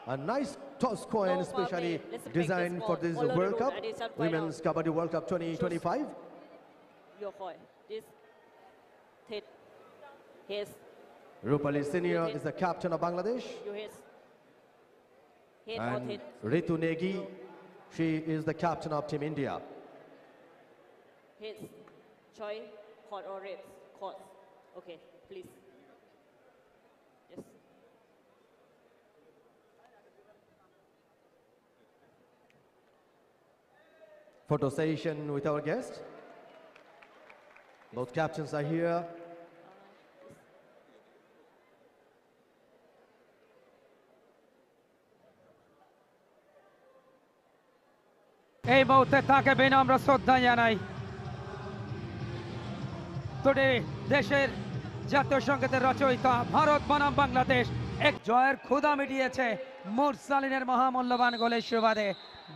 A nice toss coin, especially designed for this World Cup, Women's Kabaddi World Cup 2025. Your coin. This hit. His. Rupali Senior is the captain of Bangladesh. Your hit. Hit or And hit. Ritu Negi, she is the captain of Team India. Hits. Choice. Court or ribs. Court. Okay, please. Yes. Photo session with our guest. Both captains are here. এই মুহূর্তে তাকে বিনম্র শ্রদ্ধা জানাই। তোরে দেশের জাতীয় সঙ্গীতের রচয়িতা ভারত বনাম বাংলাদেশ এক জয়ের ক্ষুধা মিটিয়েছে মুরসালিনের মহামূল্যবান গোলের সুবাদে।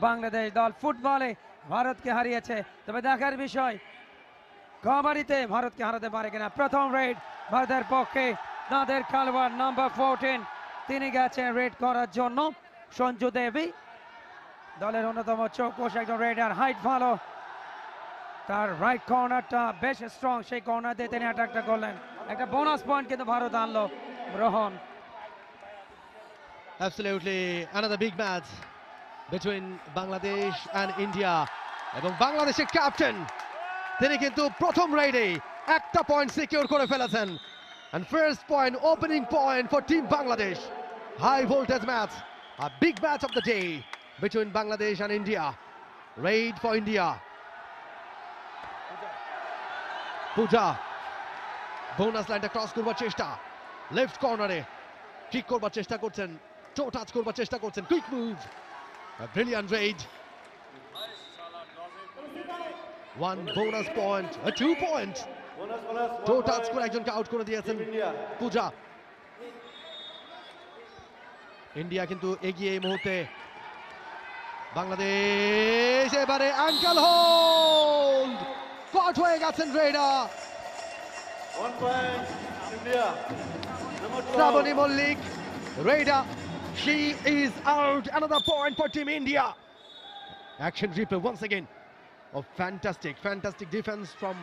বাংলাদেশ দল ফুটবলে ভারতকে হারিয়েছে, তবে দেখার বিষয় কাবাডিতে ভারতকে হারাতে পারে কিনা। প্রথম রেড ভারতের পক্ষে তাদের খেলোয়াড় নাম্বার 14 তিনি গেছেন রেড করার জন্য। সঞ্জু দেবী দলের অন্যতম চৌকস একজন রেডার, হাইট ভালো, তার রাইট কর্নারটা বেশ স্ট্রং, সেই কর্নার দিয়ে তিনি অ্যাটাকটা করলেন। একটা বোনাস পয়েন্ট কিন্তু ভারত আনলো Rohan. Absolutely, another big match between Bangladesh and India. এবং বাংলাদেশের ক্যাপ্টেন তিনি কিন্তু প্রথম রাইডে একটা পয়েন্ট সিকিউর করে ফেলেছেন। And first point, opening point for Team Bangladesh. High voltage match, a big match of the day between Bangladesh and India. Raid for India. Pooja bonus লাইনটা ক্রস করবার চেষ্টা, লেফট কর্নারে কিক করবার চেষ্টা করছেন, টো touch করবার চেষ্টা করছেন, quick move, brilliant raid. 1 bonus point, 2 point. Toe touch করে একজনকে আউট করে দিয়েছেন পূজা। ইন্ডিয়া কিন্তু এগিয়ে এই মুহূর্তে। বাংলাদেশ এবারে অ্যাঙ্কেল হোল্ড, কট হয়ে গেছেন radar. 1 point, India. Shravani Mallik, Raider, she is out. Another point for Team India. Action replay once again. Oh, fantastic defense from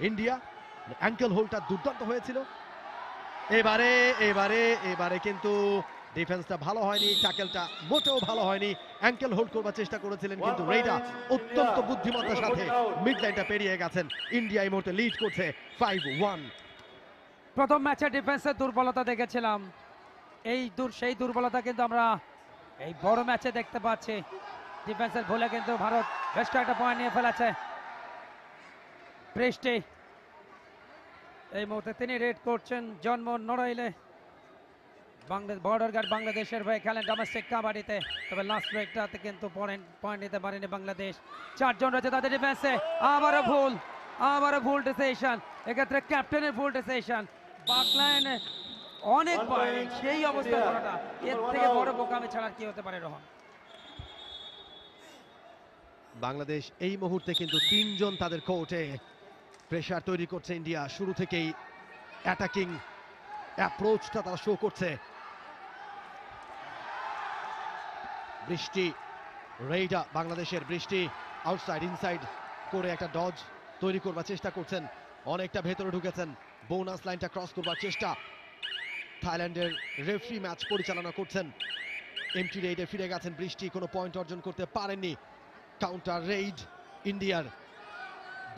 India. Ankle hold টা দুর্দান্ত হয়েছিল। এবারে কিন্তু ডিফেন্সটা ভালো হয়নি, ট্যাকেলটা মোটেও ভালো হয়নি। অ্যাঙ্কেল হোল্ড করবার চেষ্টা করেছিলেন কিন্তু রেইডার অত্যন্ত বুদ্ধিমত্তার সাথে মিড লাইনটা পেরিয়ে গেছেন। ইন্ডিয়া এই মুহূর্তে লিড করছে 5-1। প্রথম ম্যাচে ডিফেন্সের দুর্বলতা দেখেছিলাম, সেই দুর্বলতা কিন্তু আমরা এই বড় ম্যাচে দেখতে পাচ্ছি। ডিফেন্সের ভুলে কিন্তু ভারত বেশ কয়েকটা পয়েন্ট নিয়ে ফেলেছে। বৃষ্টি এই মুহূর্তে তিনি রেড করছেন। জন্ম নড়াইলে বর্ডার গার্ড বাংলাদেশের হয়ে খেলেন ডোমেস্টিক কাবাডিতে, তবে লাস্ট ব্রেকটাতে কিন্তু পয়েন্ট নিতে পারেনি বাংলাদেশ। 4 জন রয়েছে তাদের ডিফেন্সে। আবারও ভুল ডিসিশন, এক্ষেত্রে ক্যাপ্টেনের ভুল ডিসিশন। বাকলাইন অনেক সেই অবস্থা করাটা এর থেকে বড় বোকামি ছাড়া কি হতে পারে রোহন। বাংলাদেশ এই মুহূর্তে কিন্তু 3 জন তাদের কোর্টে প্রেসার তৈরি করছে। ইন্ডিয়া শুরু থেকেই অ্যাটাকিং অ্যাপ্রোচটা তারা শো করছে। বৃষ্টি রেইডা বাংলাদেশের, বৃষ্টি আউটসাইড ইনসাইড করে একটা ডজ তৈরি করবার চেষ্টা করছেন, অনেকটা ভেতরে ঢুকেছেন। বোনাস লাইনটা ক্রস করবার চেষ্টা। থাইল্যান্ডের রেফারি ম্যাচ পরিচালনা করছেন। এমটি রেইডে ফিরে গেছেন বৃষ্টি, কোনো পয়েন্ট অর্জন করতে পারেননি। কাউন্টার রেইড ইন্ডিয়ার।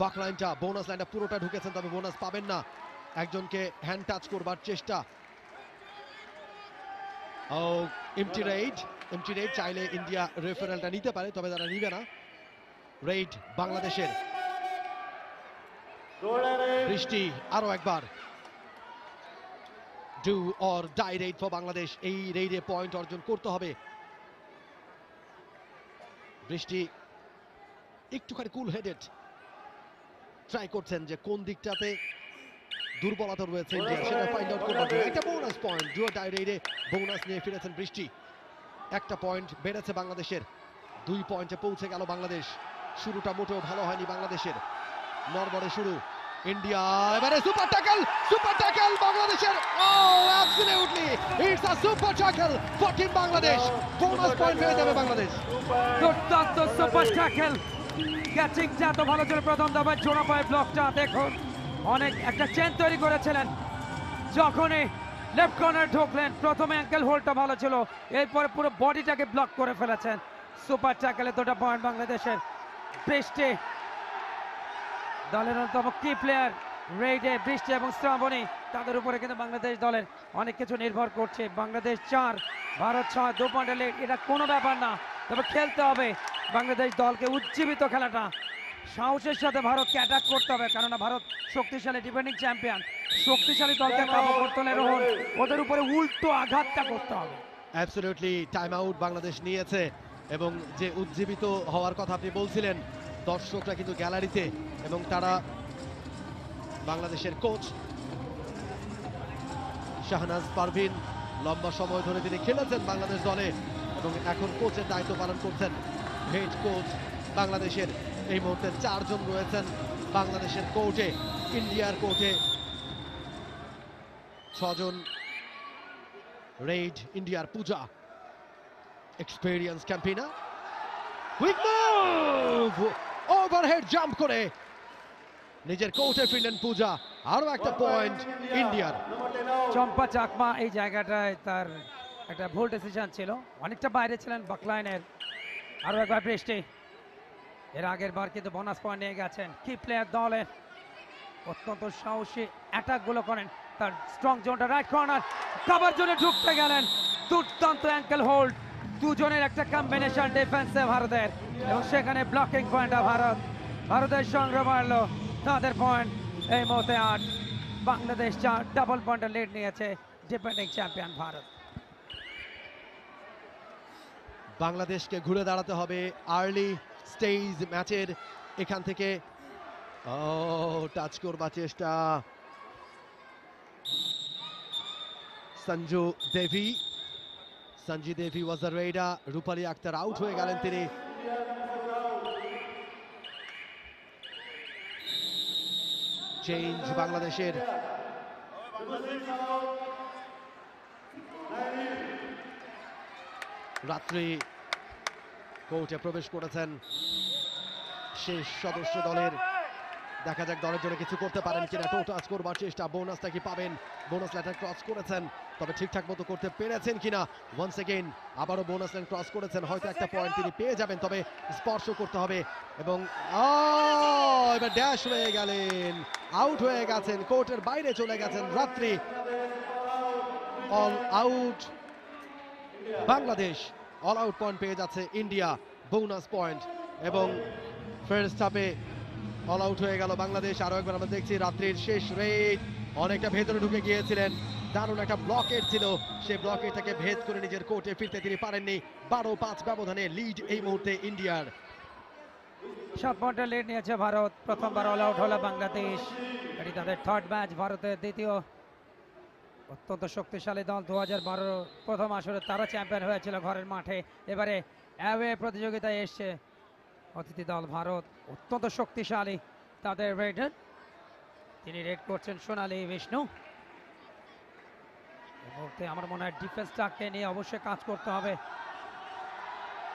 বাক লাইনটা, বোনাস লাইনটা পুরোটা ঢুকেছেন, তবে বোনাস পাবেন না। একজনকে হ্যান্ড টাচ করবার চেষ্টা। ও এমটি রেইড চাইলে ইন্ডিয়া রেফারেলটা নিতে পারে, তবে তারা নিবে না। রেইড বাংলাদেশের। বৃষ্টি আরো একবার। Do or die raid for Bangladesh. এই রেইডে পয়েন্ট অর্জন করতে হবে। বৃষ্টি একটুখানি কুল হেডেড ট্রাই করছেন যে কোন দিকটাতে দুর্বলতা রয়েছে ইন্ডিয়া, সেটা ফাইন্ড আউট করবার জন্য। একটা bonus point, do or die রেইডে বোনাস নিয়ে ফিরেছেন বৃষ্টি। একটা পয়েন্ট বেড়েছে বাংলাদেশের, 2 পয়েন্টে পৌঁছে গেল বাংলাদেশ। শুরুটা মোটেও ভালো হয়নি বাংলাদেশের, নড়বড়ে শুরু। ইন্ডিয়া এবারে সুপার ট্যাকল বাংলাদেশের। Oh absolutely it's a super tackle for team Bangladesh. Bonus point পেয়ে যাবে বাংলাদেশ। দুর্দান্ত সুপার ট্যাকল, ক্যাচিংটা তো ভালো ছিল প্রথম দফায়, জোড়া পায়ে ব্লকটা দেখুন, অনেক একটা চেন তৈরি করেছিলেন যখনই লেফট কর্নার ঢুকলেন। প্রথমে অ্যাঙ্কেল হোল্ডটা ভালো ছিল, এরপরে পুরো বডিটাকে ব্লক করে ফেলেছেন। সুপার ট্যাকলে 2টা পয়েন্ট বাংলাদেশের। বৃষ্টি দলের অন্যতম কি প্লেয়ার, রেইডে, বৃষ্টি এবং শ্রাবণী, তাদের উপরে কিন্তু বাংলাদেশ দলের অনেক কিছু নির্ভর করছে। বাংলাদেশ 4, ভারত 6, 2 পয়েন্টের লিড, এটা কোনো ব্যাপার না, তবে খেলতে হবে বাংলাদেশ দলকে উজ্জীবিত খেলাটা, সাহসের সাথে ভারতকে অ্যাটাক করতে হবে, কেননা ভারত শক্তিশালী ডিফেন্ডিং চ্যাম্পিয়ন। শক্তিশালী দলকে কাবু করতে হলে রোহন ওদের উপরে উল্টো আঘাতটা করতে হবে। অ্যাবসলিউটলি টাইম আউট বাংলাদেশ নিয়েছে, এবং যে উজ্জীবিত হওয়ার কথা আপনি বলছিলেন, দর্শকরা কিন্তু গ্যালারিতে, এবং তারা বাংলাদেশের কোচ শাহনাজ পারভিন, লম্বা সময় ধরে তিনি খেলেছেন বাংলাদেশ দলে এবং এখন কোচের দায়িত্ব পালন করছেন। হেড কোচ বাংলাদেশের এই মুহূর্তে 4 জন রয়েছেন বাংলাদেশের কোর্টে। ইন্ডিয়ার কোর্টে 6 জন। রেইড, ইন্ডিয়ার Puja, experience campaigner, quick move, overhead jump করে নিজের কোর্টে ফিরলেন পূজা। আরো একটা পয়েন্ট ইন্ডিয়ার। চম্পা চাকমা এই জায়গাটায় তার একটা ভুল ডিসিশন ছিল, অনেকটা বাইরে ছিলেন বাকলাইনের। আরো একবার বৃষ্টি, এর আগের বার কিন্তু বোনাস পয়েন্ট নিয়ে গেছেন। কি প্লেয়ার দলের, অত্যন্ত সাহসী অ্যাটাকগুলো করেন। তার স্ট্রং জোনটা রাইট কর্নার, কাভার জোনে ঢুকতে গেলেন, দুর্দান্ত অ্যাঙ্কেল হোল্ড, দুজনের একটা কম্বিনেশন ডিফেন্সে ভারতের, এবং সেখানে ব্লকিং পয়েন্টটা ভারতের সংগ্রহ মারলো তাদের পয়েন্ট। এই মুহূর্তে 8, বাংলাদেশ 4, ডাবল পয়েন্টের লিড নিয়েছে ডিফেন্ডিং চ্যাম্পিয়ন ভারত। বাংলাদেশকে ঘুরে দাঁড়াতে হবে আর্লি স্টেজ ম্যাচের এখান থেকে। টাচ করবার চেষ্টা Sanju Devi was the raider. Rupali Akter out হয়ে গেলেন তিনি। চেঞ্জ বাংলাদেশের। রাত্রি কোর্টে প্রবেশ করেছেন শেষ সদস্য দলের। দেখা যাক দলের জন্য কিছু করতে পারেন কিনা। টো টাচ করবার চেষ্টা, বোনাসটা কি পাবেন? বোনাস লাইন ক্রস করেছেন, তবে ঠিকঠাক মতো করতে পেরেছেন কিনা। ওয়ান্স এগেইন আবারও বোনাস লাইন ক্রস করেছেন, হয়তো একটা পয়েন্ট তিনি পেয়ে যাবেন, তবে স্পর্শ করতে হবে। এবং এবার ড্যাশ হয়ে গেলেন, আউট হয়ে গেছেন, কোর্টের বাইরে চলে গেছেন রাত্রি। All out Bangladesh, all out point পেয়ে যাচ্ছে ইন্ডিয়া, বোনাস পয়েন্ট। এবং ফার্স্ট হাফে অল আউট হয়ে গেল বাংলাদেশ। আরো একবার আমরা দেখছি রাত্রির শেষ রেড, অনেকটা ভেতরে ঢুকে গিয়েছিলেন, দারুণ একটা ব্লকেট ছিল, সেই ব্লকেটটাকে ভেদ করে নিজের কোর্টে ফিরতে তিনি পারেননি। 12-5 ব্যবধানে লিড এই মুহূর্তে ইন্ডিয়ার। 7 পয়েন্টের লিড নিয়েছে ভারত। প্রথমবার অল আউট হলো বাংলাদেশ, এটি তাদের 3rd ম্যাচ, ভারতের দ্বিতীয়। অত্যন্ত শক্তিশালী দল, 2012 প্রথম আসরে তারা চ্যাম্পিয়ন হয়েছিল ঘরের মাঠে, এবারে অ্যাওয়ে প্রতিযোগিতায় এসছে অতিথি দল ভারত। অত্যন্ত শক্তিশালী তাদের রেডার, তিনি রেড করছেন সোনালী বিষ্ণু। এই মুহূর্তে আমার মনে হয় ডিফেন্সটাকে নিয়ে অবশ্যই কাজ করতে হবে।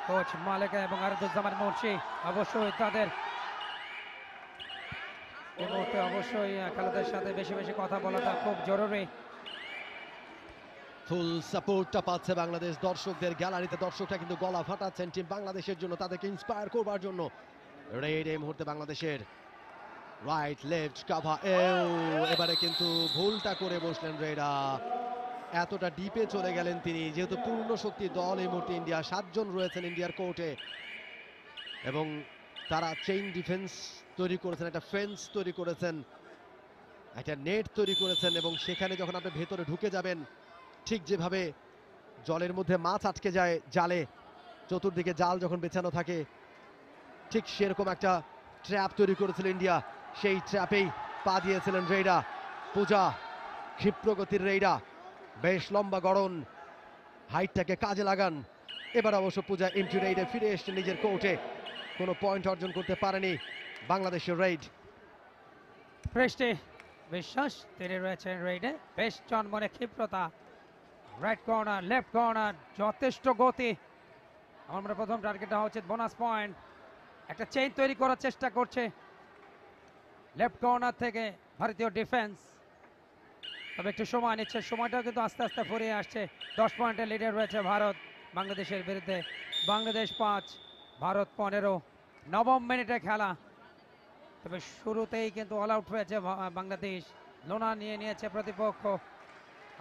কোচ মালিক এবং আরদুজ্জামান মুন্সি অবশ্যই তাদের এই মুহূর্তে অবশ্যই খেলোয়াড়দের সাথে বেশি বেশি কথা বলাটা খুব জরুরি। ফুল সাপোর্টটা পাচ্ছে বাংলাদেশ দর্শকদের। গ্যালারিতে দর্শকরা কিন্তু গলা ফাটাচ্ছেন টিম বাংলাদেশের জন্য, তাদেরকে ইন্সপায়ার করবার জন্য। রেড এই মুহূর্তে বাংলাদেশের, রাইট লেফট কাভা, এবারে কিন্তু ভুলটা করে বসলেন রেডা। এতটা ডিপে চলে গেলেন তিনি, যেহেতু পূর্ণ শক্তি দল এই মুহূর্তে ইন্ডিয়া, 7 জন রয়েছেন ইন্ডিয়ার কোর্টে, এবং তারা চেইন ডিফেন্স তৈরি করেছেন, একটা ফেন্স তৈরি করেছেন, একটা নেট তৈরি করেছেন, এবং সেখানে যখন আপনি ভেতরে ঢুকে যাবেন, ঠিক যেভাবে জলের মধ্যে মাছ আটকে যায় জালে, চতুর্দিকে জাল যখন বেছানো থাকে, ঠিক সেরকম একটা ট্র্যাপ তৈরি করেছিল ইন্ডিয়া। সেই ট্র্যাপেই পা দিয়েছিলেন রেইডা। পূজা ক্ষিপ্রগতির রেইডা, বেশ লম্বা গড়ন, হাইটটাকে কাজে লাগান। এবার অবশ্য পূজা এন্ট্রি রেইডে ফিরে এসছে নিজের কোর্টে, কোনো পয়েন্ট অর্জন করতে পারেনি বাংলাদেশের রেইড। বৃষ্টি বিশ্বাস তিনি রয়েছেন রেডে, বেশ চনমনে ক্ষিপ্রতা, রাইট কর্নার লেফট কর্নার, যথেষ্ট গতি। আমরা প্রথম টার্গেটটা হচ্ছে বোনাস পয়েন্ট, একটা চেইন তৈরি করার চেষ্টা করছে লেফট কর্নার থেকে ভারতীয় ডিফেন্স, তবে একটু সময় নিচ্ছে, সময়টাও কিন্তু আস্তে আস্তে ফুরিয়ে আসছে। 10 পয়েন্টের লিডার রয়েছে ভারত বাংলাদেশের বিরুদ্ধে, বাংলাদেশ 5 ভারত 15। নবম মিনিটে খেলা, তবে শুরুতেই কিন্তু অল আউট হয়েছে বাংলাদেশ, লোনা নিয়ে নিয়েছে প্রতিপক্ষ।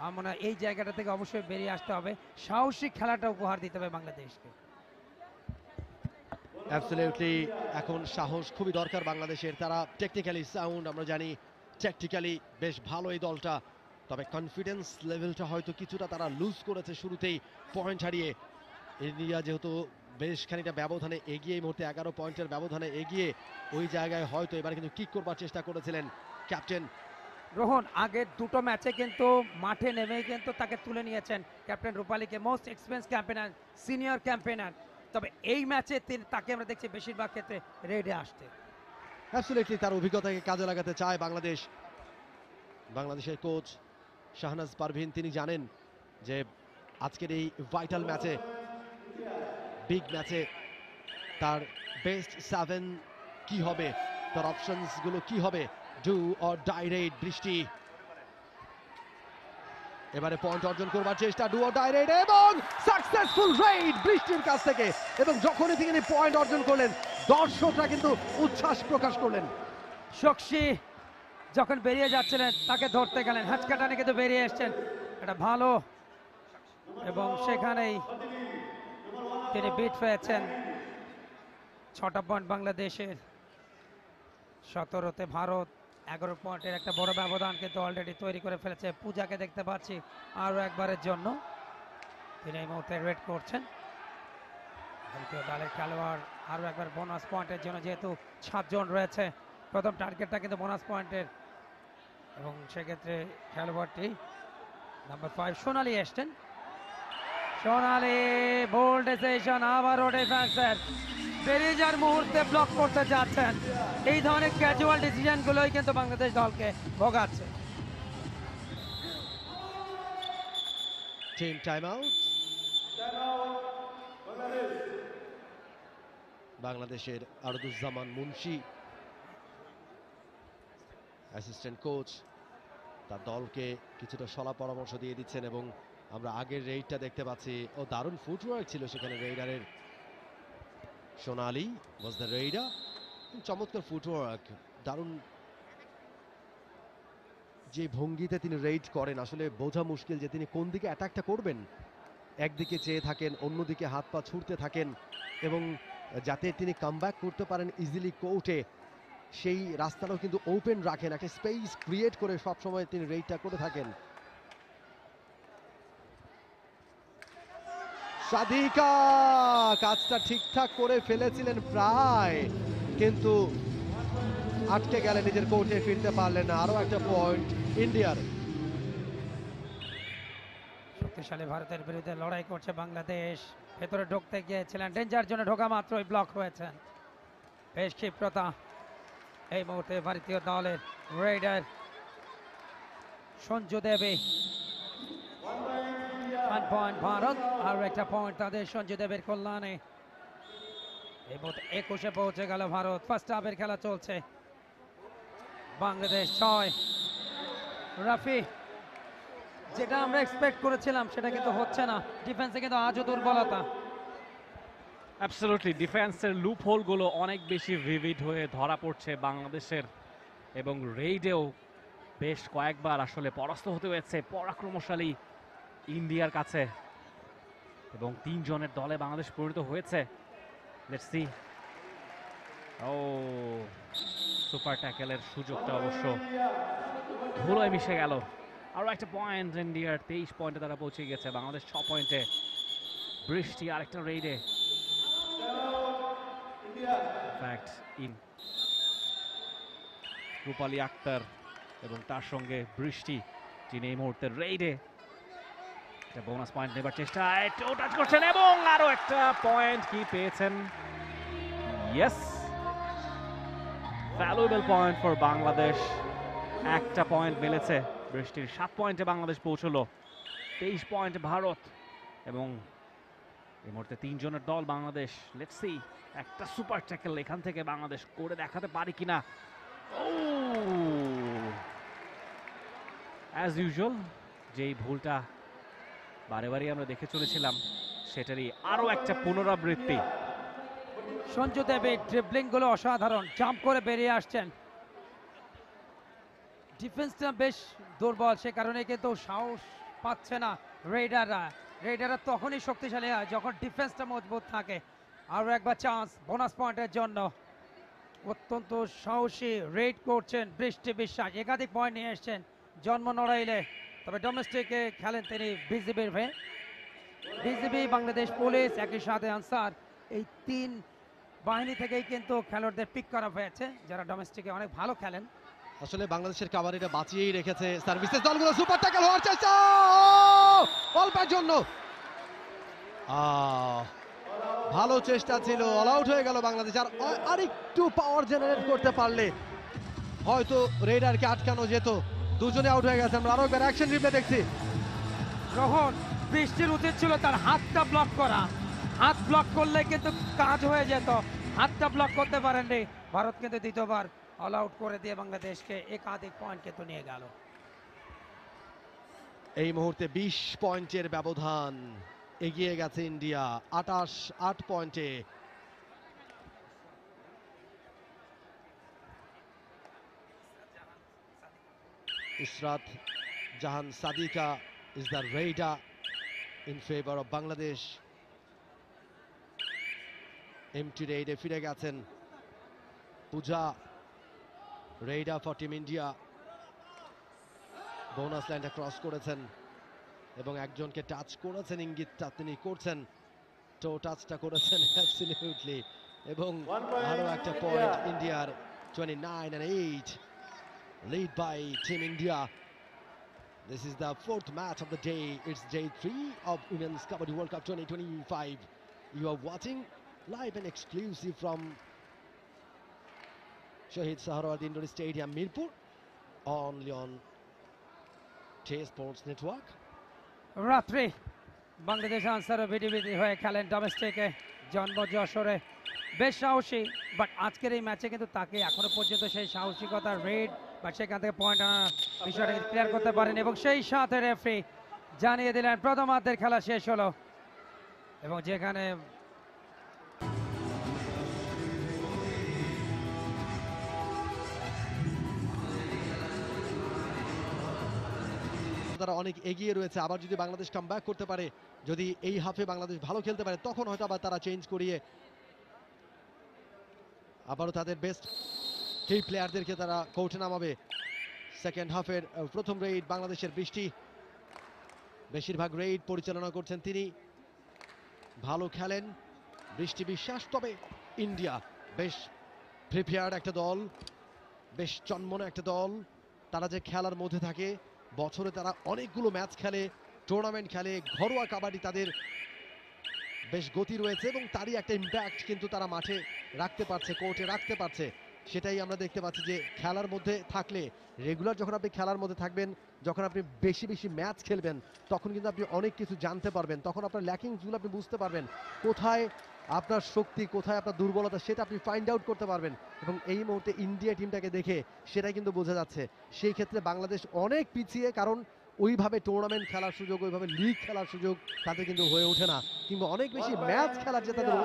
আমরা এই জায়গাটা থেকে অবশ্যই বেরিয়ে আসতে হবে, সাহসিক খেলাটা উপহার দিতে হবে বাংলাদেশকে। অ্যাবসলিউটলি, এখন সাহস খুবই দরকার বাংলাদেশের। তারা টেকনিক্যালি সাউন্ড, আমরা জানি ট্যাকটিক্যালি বেশ ভালো এই দলটা, তবে কনফিডেন্স লেভেলটা হয়তো কিছুটা তারা লুজ করেছে শুরুতেই পয়েন্ট হারিয়ে। ইন্ডিয়া যেহেতু বেশ খানিকটা ব্যবধানে এগিয়ে, এই মুহূর্তে 11 পয়েন্টের ব্যবধানে এগিয়ে, ওই জায়গায় হয়তো এবারে কিন্তু কিক করবার চেষ্টা করেছিলেন ক্যাপ্টেন রোহন। আগের দুটো ম্যাচে কিন্তু মাঠে নেমেই কিন্তু তাকে তুলে নিয়েছেন ক্যাপ্টেন রূপালীকে, most experience campaigner, senior campaigner, তবে এই ম্যাচে তাকে আমরা দেখছি বেশিরভাগ ক্ষেত্রে রেডে আসতে। অ্যাবসলিউটলি তার অভিজ্ঞতাকে কাজে লাগাতে চায় বাংলাদেশ। বাংলাদেশের কোচ শাহনাজ পারভীন তিনি জানেন যে আজকের এই ভাইটাল ম্যাচে, বিগ ম্যাচে তার বেস্ট 7 কি হবে, তার অপশনস গুলো কি হবে। ডু অর ডাই রেড বৃষ্টি এবারে পয়েন্ট অর্জন করবার চেষ্টা, ডু অর ডাই রেড এবং সাকসেসফুল রেড বৃষ্টির কাছ থেকে। এবং যখনই তিনি পয়েন্ট অর্জন করলেন, দর্শকরা কিন্তু উচ্ছ্বাস প্রকাশ করলেন। শক্সি যখন বেরিয়ে যাচ্ছিলেন তাকে ধরতে গেলেন, হাঁচকাটানে কিন্তু বেরিয়ে এসছেন, এটা ভালো, এবং সেখানেই তিনি বিট পেয়েছেন। 6টা পয়েন্ট বাংলাদেশের, 17তে ভারত, 11 পয়েন্টের একটা বড় ব্যবধান কিন্তু অলরেডি তৈরি করে ফেলেছে। পূজাকে দেখতে পাচ্ছি আরও একবারের জন্য, তিনি এই মুহূর্তে রেড করছেন। ভারতীয় দলের খেলোয়াড় আরও একবার বোনাস পয়েন্টের জন্য, যেহেতু 7 জন রয়েছে, প্রথম টার্গেটটা কিন্তু বোনাস পয়েন্টের, এবং সেক্ষেত্রে খেলোয়াড়টি নাম্বার 5 সোনালি এসছেন। সোনালি বোল্ড ডিসিশন, আবারও ডিফেন্সের বেরিয়ে যাওয়ার মুহূর্তে ব্লক করতে যাচ্ছেন। এই ধরনের ক্যাজুয়াল ডিসিশনগুলোই কিন্তু বাংলাদেশ দলকে ভোগাচ্ছে। Team time out. বাংলাদেশের আরদুজ্জামান মুন্সি অ্যাসিস্ট্যান্ট কোচ তার দলকে কিছুটা সলা পরামর্শ দিয়ে দিচ্ছেন, এবং আমরা আগের রেইডটা দেখতে পাচ্ছি, ও দারুণ ফুটওয়ার্ক ছিল সেখানে রেইডারের। সোনালি ওয়াজ দ্য রেইডার, চমৎকার ফুটওয়ার্ক, দারুণ যে ভঙ্গিতে তিনি রেইড করেন, আসলে বোঝা মুশকিল যে তিনি কোন দিকে অ্যাটাকটা করবেন। একদিকে চেয়ে থাকেন, অন্যদিকে হাত পা ছুটতে থাকেন, এবং যাতে তিনি কামব্যাক করতে পারেন ইজিলি কোর্টে, সেই রাস্তাটাও কিন্তু ওপেন রাখেন, একটা স্পেস ক্রিয়েট করে সবসময় তিনি রেইডটা করে থাকেন। সাদিকা কাজটা ঠিকঠাক করে ফেলেছিলেন প্রায়, কিন্তু আটকে গেলেন, নিজের কোর্টে ফিরতে পারলেন না। আরো একটা পয়েন্ট ইন্ডিয়ার। শক্তিশালী ভারতের বিরুদ্ধে লড়াই করছে বাংলাদেশ, ভেতরে ঢুকতে গিয়েছিলেন, ডেঞ্জার জন্য ঢোকা মাত্রই ব্লক হয়েছেন। বেশ ক্ষিপ্রতা এই মুহূর্তে ভারতীয় দলের রেডার সঞ্জু দেবী। 1 পয়েন্ট ভারত, আর একটা পয়েন্ট তাদের সঞ্জু দেবের কল্যাণে। এই মুহূর্তে 21-এ পৌঁছে গেল ভারত। ফার্স্ট হাফের খেলা চলছে, বাংলাদেশ 6। রাফি, যেটা আমরা এক্সপেক্ট করেছিলাম সেটা কিন্তু হচ্ছে না, ডিফেন্সে কিন্তু আজও দুর্বলতা। অ্যাবসলিউটলি, ডিফেন্সের লুপ হোলগুলো অনেক বেশি ভিভিড হয়ে ধরা পড়ছে বাংলাদেশের, এবং রেইডেও বেশ কয়েকবার আসলে পরাস্ত হতে হয়েছে পরাক্রমশালী ইন্ডিয়ার কাছে, এবং 3 জনের দলে বাংলাদেশ পরিণত হয়েছে। Let's see. ও, সুপার ট্যাকেলের সুযোগটা অবশ্য ধুলোয় মিশে গেল। আরও একটা পয়েন্ট ইন্ডিয়ার, 23 পয়েন্টে তারা পৌঁছে গেছে, বাংলাদেশ 6 পয়েন্টে। বৃষ্টি আরেকটা রেইডে, ফ্যাক্ট ইন রূপালী আক্তার এবং তার সঙ্গে বৃষ্টি, যিনি এই মুহূর্তে রেইডে একটা বোনাস পয়েন্ট নেবার চেষ্টায় টো টাচ করছেন, এবং আরো একটা পয়েন্ট কি পেয়েছেন। Yes, valuable point for Bangladesh. একটা পয়েন্ট মিলেছে বৃষ্টির। 7 পয়েন্টে বাংলাদেশ পৌঁছলো, 23 পয়েন্ট ভারত, এবং এই মুহূর্তে 3 জনের দল বাংলাদেশ। লেটস সি একটা সুপার ট্যাকল এখান থেকে বাংলাদেশ করে দেখাতে পারি কিনা। অ্যাজ ইউজুয়াল যেই ভুলটা বারে বারে আমরা দেখে চলেছিলাম সেটারই আরো একটা পুনরাবৃত্তি। সঞ্জু দেবের ড্রিবলিং গুলো অসাধারণ, জাম্প করে বেরিয়ে আসছেন। ডিফেন্সটা বেশ দুর্বল, সে কারণে কিন্তু সাহস পাচ্ছে না রেইডাররা তখনই শক্তিশালী হয় যখন ডিফেন্সটা মজবুত থাকে। আরও একবার চান্স বোনাস পয়েন্টের জন্য। অত্যন্ত সাহসী রেড করছেন বৃষ্টি বিশ্বাস, একাধিক পয়েন্ট নিয়ে এসছেন জন্ম নড়াইলে। তবে ডোমেস্টিকে খেলেন তিনি বিজিবির হয়ে। বিজিবি, বাংলাদেশ পুলিশ, একই সাথে আনসার, এই 3 বাহিনী থেকেই কিন্তু খেলোয়াড়দের পিক করা হয়েছে যারা ডোমেস্টিকে অনেক ভালো খেলেন। আসলে বাংলাদেশের কাভারিটা বাঁচিয়েই রেখেছে সার্ভিসেস দলগুলো। সুপার ট্যাকল হওয়ার চেষ্টা, অল্পের জন্য ভালো চেষ্টা ছিল, অল আউট হয়ে গেল বাংলাদেশ। আর একটু পাওয়ার জেনারেট করতে পারলে হয়তো রেডারকে আটকানো যেত। দুজনে আউট হয়ে গেছে। আমরা আরো একবার অ্যাকশন রিপ্লে দেখছি। রোহন, বৃষ্টির উচিত ছিল তার হাতটা ব্লক করা, হাত ব্লক করলে কিন্তু কাজ হয়ে যেত। হাতটা ব্লক করতে পারেননি। ভারত কিন্তু দ্বিতীয়বার অল আউট করে দিয়ে বাংলাদেশকে একাধিক পয়েন্ট কিন্তু নিয়ে গেল। এই মুহূর্তে 20 পয়েন্টের ব্যবধান, এগিয়ে গেছে ইন্ডিয়া 8 পয়েন্টে। Ishrat Jahan Sadika is the raider in favor of Bangladesh. Empty রেইডে ফিরে গেছেন Puja. Raider for team India bonus লাইনটা ক্রস করেছেন এবং একজনকে টাচ করেছেন, ইঙ্গিতটা তিনি করছেন, তো টাচটা করেছেন অ্যাবসলিউটলি। এবং আরো একটা পয়েন্ট ইন্ডিয়ার। 29-8 lead by Team India. This is the 4th match of the day. It's day 3 of Women's Kabaddi World Cup 2025. You are watching live and exclusive from Shahid Saharwadi Indoor Stadium, Mirpur, only on J Sports Network. রাত্রি বাংলাদেশ আনসার ভিডিভিডি হয়ে খেলেন ডোমেস্টিকে, জন্ম যশোরে। বেশ সাহসী, but আজকের এই ম্যাচে কিন্তু তাকে এখনো পর্যন্ত সেই সাহসিকতা রেড বা সেখান থেকে পয়েন্ট আনার বিষয়টা ক্লিয়ার করতে পারেন। এবং সেই সাথে রেফারি জানিয়ে দিলেন প্রথমার্ধের খেলা শেষ হলো, এবং যেখানে তারা অনেক এগিয়ে রয়েছে। আবার যদি বাংলাদেশ কামব্যাক করতে পারে, যদি এই হাফে বাংলাদেশ ভালো খেলতে পারে, তখন হয়তো আবার তারা চেঞ্জ করিয়ে আবারও তাদের বেস্ট এই প্লেয়ারদেরকে তারা কোর্টে নামাবে। সেকেন্ড হাফের প্রথম রেইড বাংলাদেশের বৃষ্টি, বেশিরভাগ রেইড পরিচালনা করছেন তিনি, ভালো খেলেন বৃষ্টি বিশ্বাস। তবে ইন্ডিয়া বেশ প্রিপেয়ার্ড একটা দল, বেশ জন্মনা একটা দল। তারা যে খেলার মধ্যে থাকে, বছরে তারা অনেকগুলো ম্যাচ খেলে, টুর্নামেন্ট খেলে, ঘরোয়া কাবাডি তাদের বেশ গতি রয়েছে এবং তারই একটা ইম্প্যাক্ট কিন্তু তারা মাঠে রাখতে পারছে, কোর্টে রাখতে পারছে। সেটাই আমরা দেখতে পাচ্ছি যে খেলার মধ্যে থাকলে, রেগুলার যখন আপনি খেলার মধ্যে থাকবেন, যখন আপনি বেশি বেশি ম্যাচ খেলবেন, তখন কিন্তু আপনি অনেক কিছু জানতে পারবেন। তখন আপনার ল্যাকিংসগুলো আপনি বুঝতে পারবেন, কোথায় আপনার শক্তি, কোথায় আপনার দুর্বলতা, সেটা আপনি ফাইন্ড আউট করতে পারবেন। এবং এই মুহূর্তে ইন্ডিয়া টিমটাকে দেখে সেটাই কিন্তু বোঝা যাচ্ছে। সেই ক্ষেত্রে বাংলাদেশ অনেক পিছিয়ে, কারণ ওইভাবে টুর্নামেন্ট খেলার সুযোগ, ওইভাবে লিগ খেলার সুযোগ তাদের কিন্তু হয়ে ওঠে না, কিংবা অনেক বেশি ম্যাচ খেলার যে তাদের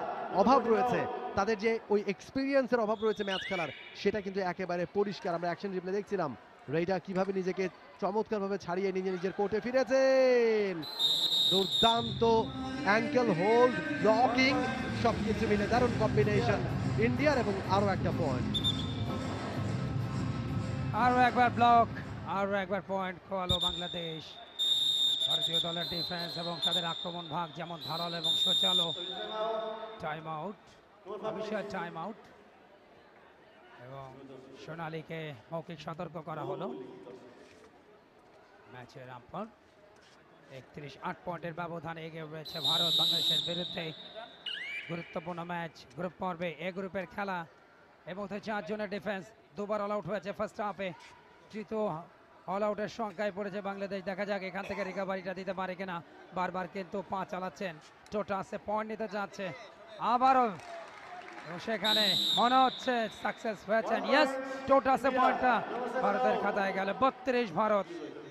অভাব রয়েছে, তাদের যে ওই এক্সপিরিয়েন্সের অভাব রয়েছে ম্যাচ খেলার, সেটা কিন্তু একেবারে পরিষ্কার। আমরা অ্যাকশন রিপ্লে দেখছিলাম রেইডার কিভাবে নিজেকে চমৎকারভাবে ছাড়িয়ে নিজের কোর্টে ফিরেছেন। দুর্দান্ত অ্যাঙ্কেল হোল্ড, ব্লকিং, সবকিছু মিলে দারুণ কম্বিনেশন ইন্ডিয়ার, এবং আরো একটা পয়েন্ট, আরো একবার ব্লক, আরো একবার পয়েন্ট খোয়ালো বাংলাদেশ। ভারতীয় দলের ডিফেন্স এবং তাদের আক্রমণ ভাগ যেমন ধারালো এবং সোচালো। Time out, official time out, এবং সোনালীকে মৌখিক সতর্ক করা হলো ম্যাচের আম্পায়ার। 31-8 পয়েন্টের ব্যবধানে এগিয়ে রয়েছে ভারত বাংলাদেশের বিরুদ্ধে। গুরুত্বপূর্ণ ম্যাচ, গ্রুপ পর্বে এ গ্রুপের খেলা, এবং 4 জনের ডিফেন্স। দুবার অল আউট হয়েছে ফার্স্ট হাফে তৃতীয় অল আউটের সংখ্যায় পড়েছে বাংলাদেশ। দেখা যাক এখান থেকে রিকভারিটা দিতে পারে কিনা। বারবার কিন্তু পা চালাচ্ছেন, টোটাসে পয়েন্ট নিতে যাচ্ছে আবারও, এবং সেখানে মনে হচ্ছে সাকসেস হয়েছেন। ইয়েস, টোটাসে পয়েন্টটা ভারতের খাতায় গেল। 32 ভারত,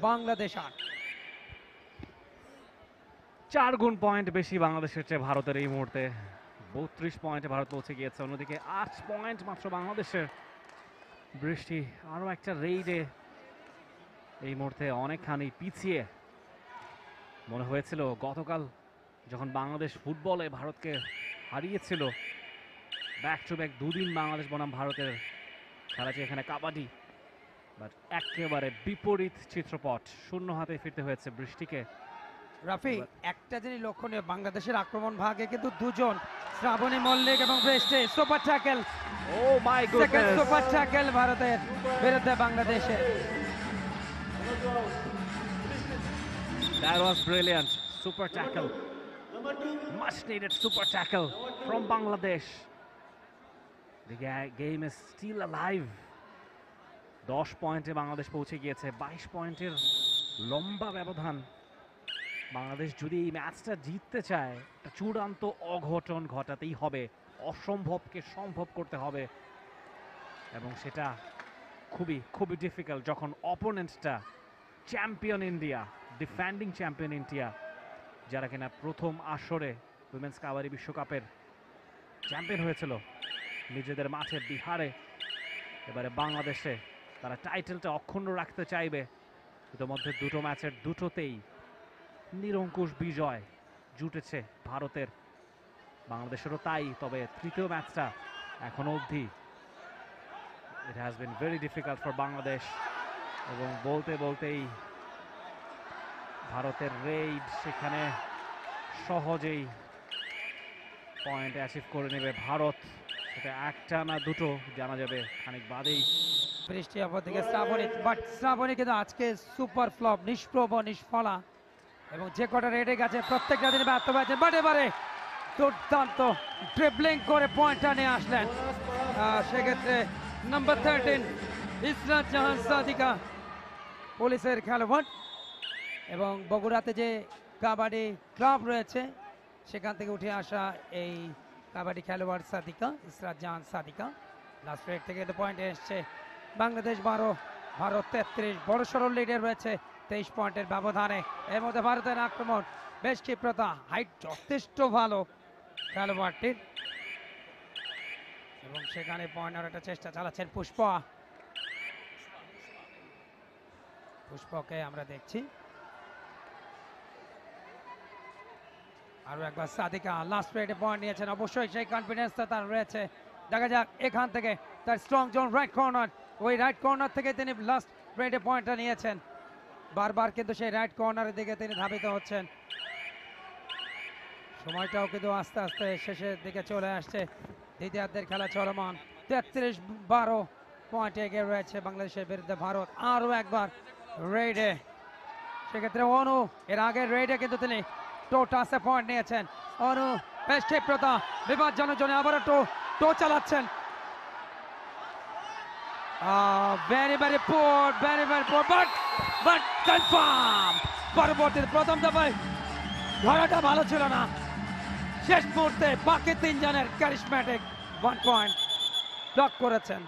বাংলাদেশ 8। 4 গুণ পয়েন্ট বেশি বাংলাদেশের চেয়ে ভারতের এই মুহূর্তে। 32 পয়েন্টে ভারত পৌঁছে গিয়েছে, অন্যদিকে 8 পয়েন্ট মাত্র বাংলাদেশের। বৃষ্টি আরও একটা রেইডে এই মুহূর্তে অনেকখানি পিছিয়ে। মনে হয়েছিল গতকাল যখন বাংলাদেশ ফুটবলে ভারতকে হারিয়েছিল, ব্যাক টু ব্যাক দুদিন বাংলাদেশ বনাম ভারতের খেলা, এখানে কাবাডি, বাট একেবারে বিপরীত চিত্রপট। শূন্য হাতে ফিরতে হয়েছে বৃষ্টিকে। রাফি, একটা জিনিস লক্ষণীয়, বাংলাদেশের আক্রমণ ভাগে কিন্তু দুজন, শ্রাবণী মল্লিক এবং Brishti. Super tackle, oh my second goodness, super tackle ভারতের বিরুদ্ধে বাংলাদেশের। That was brilliant. Super tackle. Much needed super tackle from Bangladesh. The game is still alive. 10 পয়েন্টে বাংলাদেশ পৌঁছে গিয়েছে। 22 পয়েন্টের লম্বা ব্যবধান। বাংলাদেশ যদি এই ম্যাচটা জিততে চায়, একটা চূড়ান্ত অঘটন ঘটাতেই হবে। অসম্ভবকে সম্ভব করতে হবে, এবং সেটা খুবই খুবই ডিফিকাল্ট যখন অপোনেন্টটা champion India, defending champion India, যারা কিনা প্রথম আসরে উইমেন্স কাবাডি বিশ্বকাপের চ্যাম্পিয়ন হয়েছিল নিজেদের মাঠে বিহারে। এবারে বাংলাদেশে তারা টাইটেলটা অক্ষুণ্ণ রাখতে চাইবে। ইতিমধ্যে দুটো ম্যাচের দুটোতেই নিরঙ্কুশ বিজয় জুটেছে ভারতের, বাংলাদেশেরও তাই। তবে তৃতীয় ম্যাচটা এখনো অবধি it has been very difficult for Bangladesh, এবং বলতে বলতেই ভারতের রেইড সেখানে সহজেই পয়েন্ট অ্যাচিভ করে নেবে ভারত। সেটা একটা না দুটো জানা যাবে খানিক বাদেই। বৃষ্টি অপর দিকে শ্রাবণী, বাট শ্রাবণী কিন্তু আজকে সুপার ফ্লপ, নিষ্প্রভ, নিষ্ফলা, এবং যে কটা রেডে গেছে প্রত্যেকটা দিনে ব্যর্থ হয়েছে। বাট এবারে দুর্দান্ত ড্রিবলিং করে পয়েন্টটা নিয়ে আসলেন। সেক্ষেত্রে নাম্বার 13 ইসরাত জাহান সাদিকা, পুলিশের খেলোয়াড়, এবং বগুড়াতে যে কাবাডি ক্লাব রয়েছে সেখান থেকে উঠে আসা এই কাবাডি খেলোয়াড় সাদিকা, ইসরাত জাহান সাদিকা। লাস্ট রেড থেকে কিন্তু পয়েন্ট এসছে বাংলাদেশ 12, ভারত 33। বড় সড়ল লিডে রয়েছে 23 পয়েন্টের ব্যবধানে। এর মধ্যে ভারতের আক্রমণ বেশ ক্ষিপ্রতা, হাইট যথেষ্ট ভালো খেলোয়াড়টির, এবং সেখানে পয়েন্ট নেওয়ার একটা চেষ্টা চালাচ্ছেন পুষ্পা। পুষ্পকে আমরা দেখছি। আরো একবার সাদিকা লাস্ট রেডে পয়েন্ট নিয়েছেন, অবশ্যই সেই কনফিডেন্সটা তার রয়েছে। দেখা যাক এখান থেকে তার স্ট্রং জোন রাইট কর্নার, ওই রাইট কর্নার থেকে তিনি লাস্ট রেডে পয়েন্টটা নিয়েছেন। বারবার কিন্তু সেই রাইট কর্নারের দিকে তিনি ধাবিত হচ্ছেন। সময়টাও কিন্তু আস্তে আস্তে শেষের দিকে চলে আসছে। দ্বিতীয়ার্ধের খেলা চলমান, 33-12 পয়েন্টে এগিয়ে রয়েছে বাংলাদেশের বিরুদ্ধে ভারত। আরও একবার রেডে, সেক্ষেত্রে অনু, এর আগের রেডে কিন্তু তিনি টোটাসে পয়েন্ট নিয়েছেন। অনু বেশ ক্ষিপ্রতা, বিপজ্জনক জন্য আবারও টো চালাচ্ছেন। Very very poor, but confirm. পরবর্তীতে প্রথম দফায় ধরাটা ভালো ছিল না, শেষ মুহূর্তে বাকি তিনজনের ক্যারিশম্যাটিক 1 পয়েন্ট ব্লক করেছেন।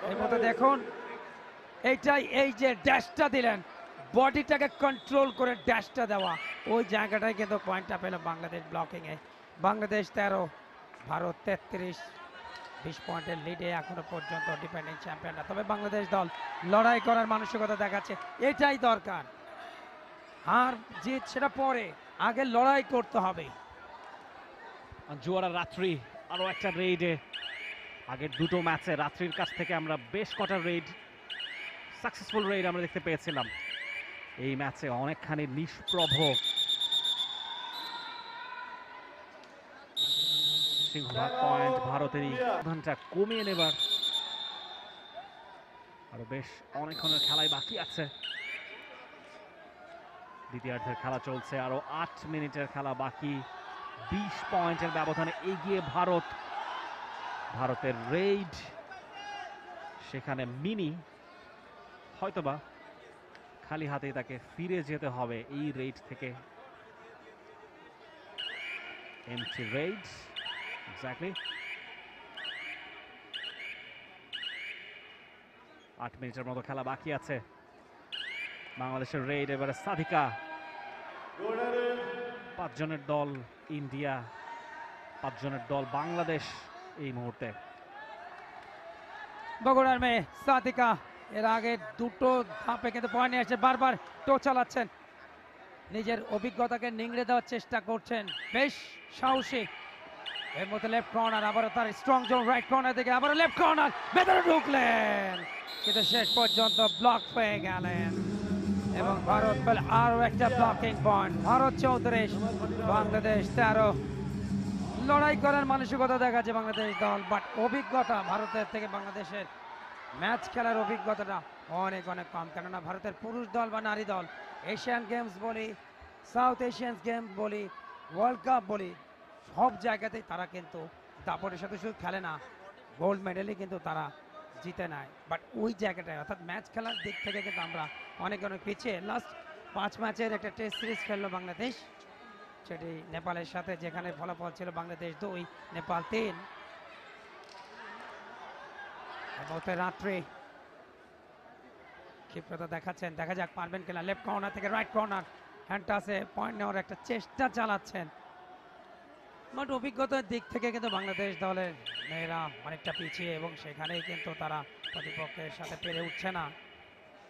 এই মতো দেখুন, এইটাই, এই যে ড্যাশটা দিলেন, বডিটাকে কন্ট্রোল করে ড্যাশটা দেওয়া, ওই জায়গাটায় কিন্তু পয়েন্টটা পেল বাংলাদেশ ব্লকিংয়ে। বাংলাদেশ 13, ভারত 33, 20 পয়েন্টের লিডে এখনো পর্যন্ত ডিফেন্ডিং চ্যাম্পিয়নরা। তবে বাংলাদেশ দল লড়াই করার মানসিকতা দেখাচ্ছে, এটাই দরকার। আর জিত সেটা পরে, আগে লড়াই করতে হবে। জুয়ারা রাত্রি আরও একটা রেইডে, আগের দুটো ম্যাচে রাত্রির কাছ থেকে আমরা বেশ কটা রেইড, সাকসেসফুল রেইড আমরা দেখতে পেয়েছিলাম। এই ম্যাচে অনেকখানি নিষ্প্রভ সিংহভাগ পয়েন্ট ভারতেরই ব্যবধানটা কমিয়ে নেবার আরো বেশ অনেকক্ষণের খেলায় বাকি আছে। দ্বিতীয়ার্ধের খেলা চলছে, আরো 8 মিনিটের খেলা বাকি। 20 পয়েন্টের ব্যবধানে এগিয়ে ভারত। ভারতের রেইড সেখানে মিনি হয়তোবা খালি হাতেই তাকে ফিরে যেতে হবে এই রেড থেকে। MT red, exactly. 8 মিনিটের মতো খেলা বাকি আছে। বাংলাদেশের রেড, এবারে সাদিকা। 5 জনের দল ইন্ডিয়া, 5 জনের দল বাংলাদেশ এই মুহূর্তে। বগুড়ার মেয়ে সাদিকা এর আগে দুটো ধাপে কিন্তু পয়েন্ট নিয়ে আসছে, বারবার টো চালাচ্ছেন, নিজের অভিজ্ঞতাকে নিংড়ে দেওয়ার চেষ্টা করছেন, বেশ সাহসী। এর মধ্যে লেফট কর্নার, আবারও তার স্ট্রং জোন রাইট কর্নার থেকে, আবারও লেফট কর্নার, ভেতরে ঢুকলেন কিন্তু শেষ পর্যন্ত ব্লক হয়ে গেলেন এবং ভারত পেল আরো একটা ব্লকিং পয়েন্ট। ভারত 34, বাংলাদেশ 13। লড়াই করার মানসিকতা দেখাচ্ছে বাংলাদেশ দল, বাট অভিজ্ঞতা ভারতের থেকে বাংলাদেশের ম্যাচ খেলার অভিজ্ঞতাটা অনেক অনেক কম। কেননা ভারতের পুরুষ দল বা নারী দল এশিয়ান গেমস বলি, সাউথ এশিয়ান গেমস বলি, ওয়ার্ল্ড কাপ বলি, সব জায়গাতেই তারা কিন্তু দাপটের সাথে শুধু খেলে না, গোল্ড মেডেলই কিন্তু তারা জিতে নেয়। বাট ওই জায়গাটায় অর্থাৎ ম্যাচ খেলার দিক থেকে কিন্তু আমরা অনেক অনেক পিছিয়ে। লাস্ট 5 ম্যাচের একটা টেস্ট সিরিজ খেললো বাংলাদেশ, সেটি নেপালের সাথে, যেখানে ফলাফল ছিল বাংলাদেশ 2 নেপাল 3। রাত্রে ক্ষিপ্রতা দেখাচ্ছেন, দেখা যাক পারবেন কিনা। লেফট কর্নার থেকে রাইট কর্নার, হ্যান্ড টাচে পয়েন্ট নেওয়ার একটা চেষ্টা চালাচ্ছেন। বাট অভিজ্ঞতার দিক থেকে কিন্তু বাংলাদেশ দলের মেয়েরা অনেকটা পিছিয়ে এবং সেখানেই কিন্তু তারা প্রতিপক্ষের সাথে পেরে উঠছে না।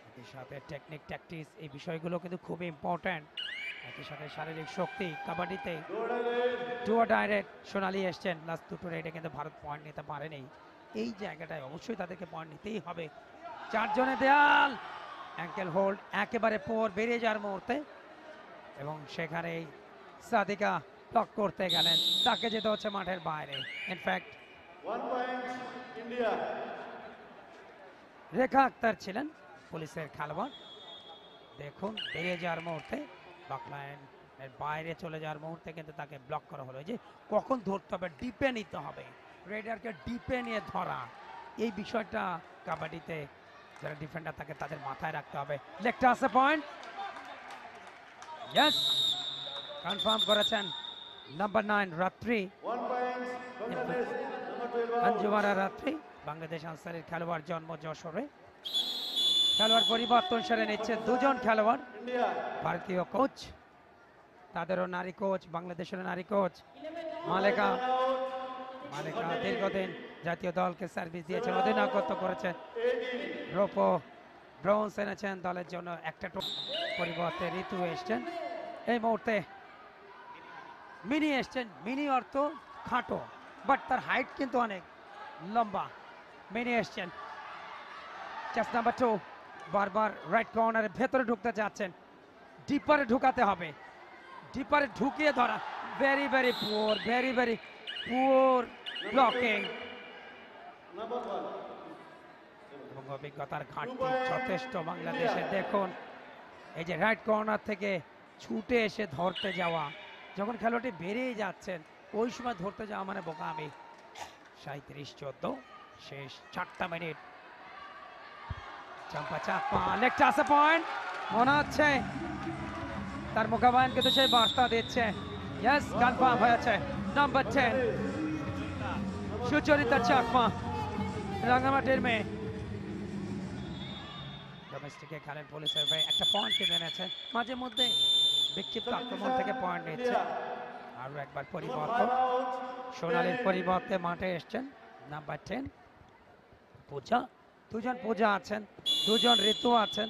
একই সাথে টেকনিক, ট্যাকটিক্স, এই বিষয়গুলো কিন্তু খুবই ইম্পর্ট্যান্ট। একই সাথে শারীরিক শক্তি, কাবাডিতে ডুও ডাইরেক্ট সোনালি এসছেন, লাস্ট দুটো রেডে কিন্তু ভারত পয়েন্ট নিতে পারেনি। এই জায়গাটায় অবশ্যই তাদেরকে পয়েন্ট নিতেই হবে। 4 জনে দেয়াল, অ্যাঙ্কেল হোল্ড একেবারে পর বেরিয়ে যাওয়ার মুহূর্তে এবং সেখানে সাদিকা ব্লক করতে গেলেন, তাকে যেতে হচ্ছে মাঠের বাইরে। In fact 1 point, India. রেখা আক্তার ছিলেন পুলিশের খেলোয়াড়, দেখুন বেরিয়ে যাওয়ার মুহূর্তে ব্লক লাইনের বাইরে চলে যাওয়ার মুহূর্তে কিন্তু তাকে ব্লক করা হলো। যে কখন ধরতে হবে, ডিপে নিতে হবে, রেডারকে ডিপে নিয়ে ধরা, এই বিষয়টা কাবাডিতে যারা ডিফেন্ডার থাকে তাদের মাথায় রাখতে হবে। লেগটা আছে পয়েন্ট, ইয়েস, কনফার্ম করেছেন নাম্বার 9 রাত্রি, 1 point, Bangladesh. Number 12 out. Anjumara রাত্রি, বাংলাদেশ আনসারের খেলোয়াড়, জন্ম যশোরে। খেলোয়াড় পরিবর্তন সেরে নিচ্ছে 2 জন খেলোয়াড়। India. ভারতীয় কোচ, তাদেরও নারী কোচ, বাংলাদেশের নারী কোচ মালেকা। মালেকা দীর্ঘদিন জাতীয় দলকে সার্ভিস দিয়েছেন, অধিনায়কত্ব করেছেন, রৌপ্য ব্রোঞ্জ এনেছেন দলের জন্য। একটা পরিবর্তে ঋতু এসছেন এই মুহূর্তে, মিনি এসছেন। মিনি অর্থ খাটো, বাট তার হাইট কিন্তু অনেক লম্বা। মিনি এসছেন, জাস্ট নাম্বার 2, বারবার রাইট কর্নারের ভেতরে ঢুকতে যাচ্ছেন, ডিপারে ঢুকাতে হবে, ডিপারে ঢুকিয়ে ধরা। Very very poor, very very poor blocking এবং অভিজ্ঞতার ঘাটতি যথেষ্ট বাংলাদেশে। দেখুন এই যে রাইট কর্নার থেকে ছুটে এসে ধরতে যাওয়া, যখন খেলোয়াড়টি বেরিয়ে যাচ্ছেন ওই সময় ধরতে যাওয়া মানে বোকামি। 37-14, শেষ 4টা মিনিট। চাম্পা চাকমা, লেগটা আছে পয়েন্ট, মনে হচ্ছে তার মোকাবেলা কিন্তু সেই বার্তা দিচ্ছে। ইয়েস, কনফার্ম হয়েছে নাম্বার 10 সুচরিতা চাকমা, রাঙামাটির মেয়ে। ডোমেস্টিকে খেলেন পুলিশের হয়ে, একটা পয়েন্ট কিনে এনেছেন, মাঝে মধ্যে বিক্ষিপ্ত আক্রমণ থেকে পয়েন্ট নিচ্ছে। আরো একবার পরিবর্তন, সোনালীর পরিবর্তে মাঠে এসছেন নাম্বার 10 পূজা। 2 জন পূজা আছেন, 2 জন ঋতু আছেন,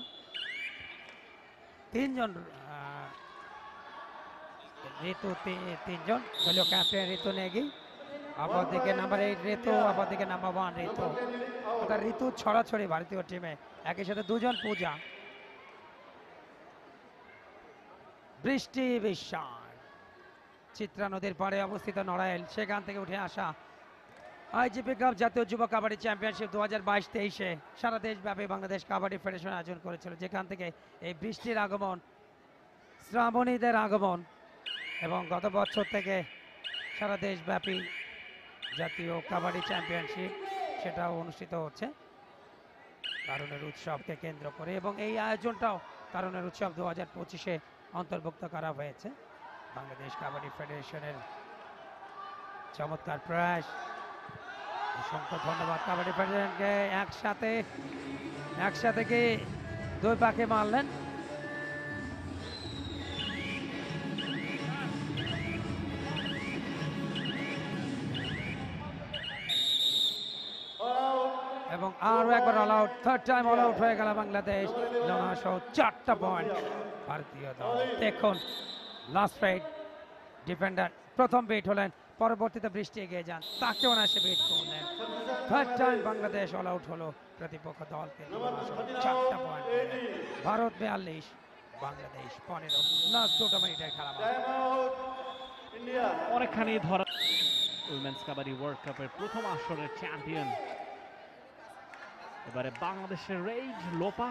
3 জন ঋতু, 3 জন দলীয় ক্যাপ্টেন ঋতু নেগি, অপরদিকে নাম্বার 8 ঋতু, অপরদিকে নাম্বার 1 ঋতু। অর্থাৎ ঋতু ছড়াছড়ি ভারতীয় টিমে, একই সাথে 2 জন পূজা। বৃষ্টি বিশ্বাস, চিত্রা নদীর পাড়ে অবস্থিত নড়াইল, সেখান থেকে উঠে আসা আইজিপি কাপ জাতীয় যুব কাবাডি চ্যাম্পিয়নশিপ 2022-23 সারা দেশব্যাপী বাংলাদেশ কাবাডি ফেডারেশন আয়োজন করেছিল, যেখান থেকে এই বৃষ্টির আগমন, শ্রাবণীদের আগমন এবং গত বছর থেকে সারা দেশব্যাপী জাতীয় কাবাডি চ্যাম্পিয়নশিপ সেটাও অনুষ্ঠিত হচ্ছে। তারুণের উৎসবকে কেন্দ্র করে এবং এই আয়োজনটাও তারুণের উৎসব 2025-এ অন্তর্ভুক্ত করা হয়েছে। বাংলাদেশ কাবাডি ফেডারেশনের চমৎকার প্রয়াস। অসংখ্য ধন্যবাদ কাবাডি ফেডারেশনকে। একসাথে কি দুই পাখি মারলেন। এবং আরো একবার all out, third time all out হয়ে গেল বাংলাদেশ। সহ 4টা পয়েন্ট ভারতীয় দল। দেখুন লাস্ট ফাইট ডিফেন্ডার প্রথম বিট হলেন, পরবর্তীতে বৃষ্টি এগিয়ে যান, তাকেও না সে বিট করলেন। Third time Bangladesh all out হলো প্রতিপক্ষ দলকে। 4টা পয়েন্ট, ভারত 42, বাংলাদেশ 15। লাস্ট 2 মিনিটের খেলা। অনেকখানি ধরা উইমেন্স কাবাডি ওয়ার্ল্ড কাপের প্রথম আসরের চ্যাম্পিয়ন এবারে বাংলাদেশের রেইড লোপা।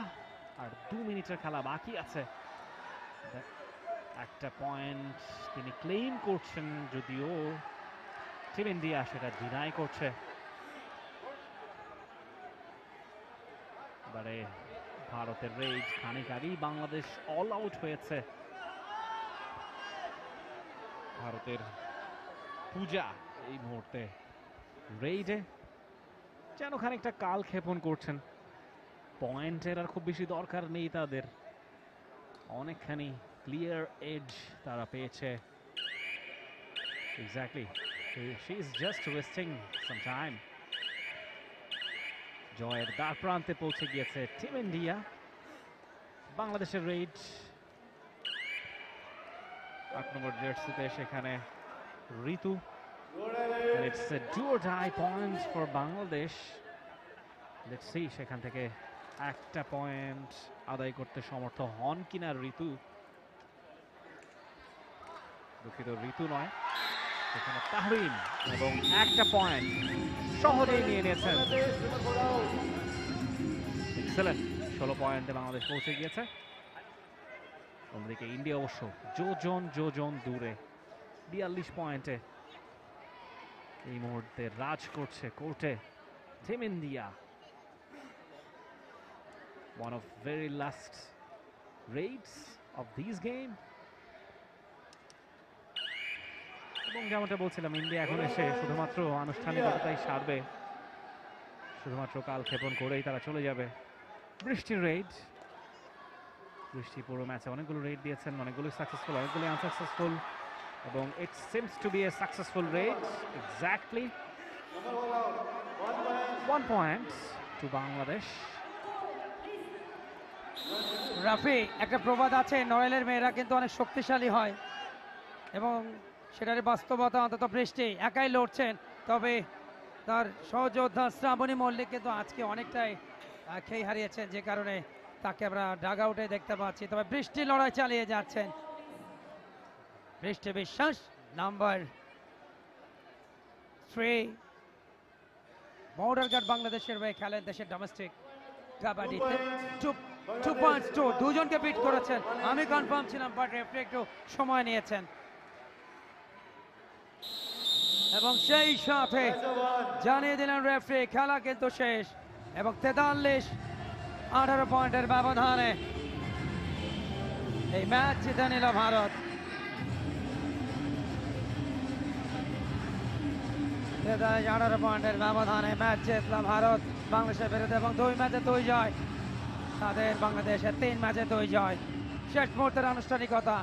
আর 2 মিনিটের খেলা বাকি আছে। একটা পয়েন্ট তিনি ক্লেইম করছেন, যদিও টিম ইন্ডিয়া সেটা ডিনাই করছে। এবারে ভারতের রেইড খানিক আগেই বাংলাদেশ অল আউট হয়েছে। ভারতের পূজা এই মুহূর্তে রেইডে যেন খানিকটা কাল ক্ষেপণ করছেন। পয়েন্টের আর খুব বেশি দরকার নেই তাদের, অনেকখানি ক্লিয়ার এজ তারা পেয়েছে। Exactly, she is just wasting some time. জয়ের দ্বার প্রান্তে পৌঁছে গিয়েছে টিম ইন্ডিয়া। বাংলাদেশের রেইড 8 নম্বর জার্সিতে সেখানে ঋতু। It's a do or die point for Bangladesh. Let's see সেখান থেকে একটা পয়েন্ট আদায় করতে সমর্থ হন কিনা ঋতু। দুঃখিত, ঋতু নয়, সেখানে তাহরিম, এবং একটা পয়েন্ট সহজেই নিয়ে নিয়েছেন। এক্সেলেন্ট, 16 পয়েন্টে বাংলাদেশ পৌঁছে গিয়েছে। অন্যদিকে ইন্ডিয়া অবশ্য যোজন দূরে 42 পয়েন্টে এই মুহূর্তে রাজ করছে কোর্টে team India. One of very last raids of these game. এবং যেমনটা বলছিলাম, ইন্ডিয়া এখন এসে শুধুমাত্র আনুষ্ঠানিকতাই সারবে, শুধুমাত্র কাল ক্ষেপণ করেই তারা চলে যাবে। বৃষ্টির রেইড, বৃষ্টি পুরো ম্যাচে অনেকগুলো রেইড দিয়েছেন, অনেকগুলো সাকসেসফুল, অনেকগুলো আনসাকসেসফুল, এবং it seems to be a successful raid. Exactly 1 point to Bangladesh. Rafi, একটা প্রবাদ আছে, নড়াইলের মেয়েরা কিন্তু অনেক শক্তিশালী হয়, এবং সেটার বাস্তবতা অন্তত বৃষ্টি একাই লড়ছেন। তবে তার সহযোদ্ধা শ্রাবণী মল্লিক কিন্তু আজকে অনেকটাই খেই হারিয়েছেন, যে কারণে তাকে আমরা ডাগ আউটে দেখতে পাচ্ছি। তবে বৃষ্টি লড়াই চালিয়ে যাচ্ছেন। বৃষ্টি বিশ্বাস নাম্বার 3 বর্ডার গার্ড বাংলাদেশের হয়ে খেলেন দেশের ডোমেস্টিক কাবাডিতে। 2 পয়েন্টস টু, দুজনকে বিট করেছেন। আমি কনফার্ম ছিলাম, বাট রেফারি একটু সময় নিয়েছেন। এবং সেই সাথে জানিয়ে দিলেন রেফারি খেলা কিন্তু শেষ, এবং 43-18 পয়েন্টের ব্যবধানে এই ম্যাচ জিতে নিল ভারত। 18 পয়েন্টের ব্যবধানে ম্যাচ জিতল ভারত বাংলাদেশের বিরুদ্ধে, এবং 2 ম্যাচে 2 জয় তাদের, বাংলাদেশের 3 ম্যাচে 2 জয়। শেষ মুহূর্তের আনুষ্ঠানিকতা।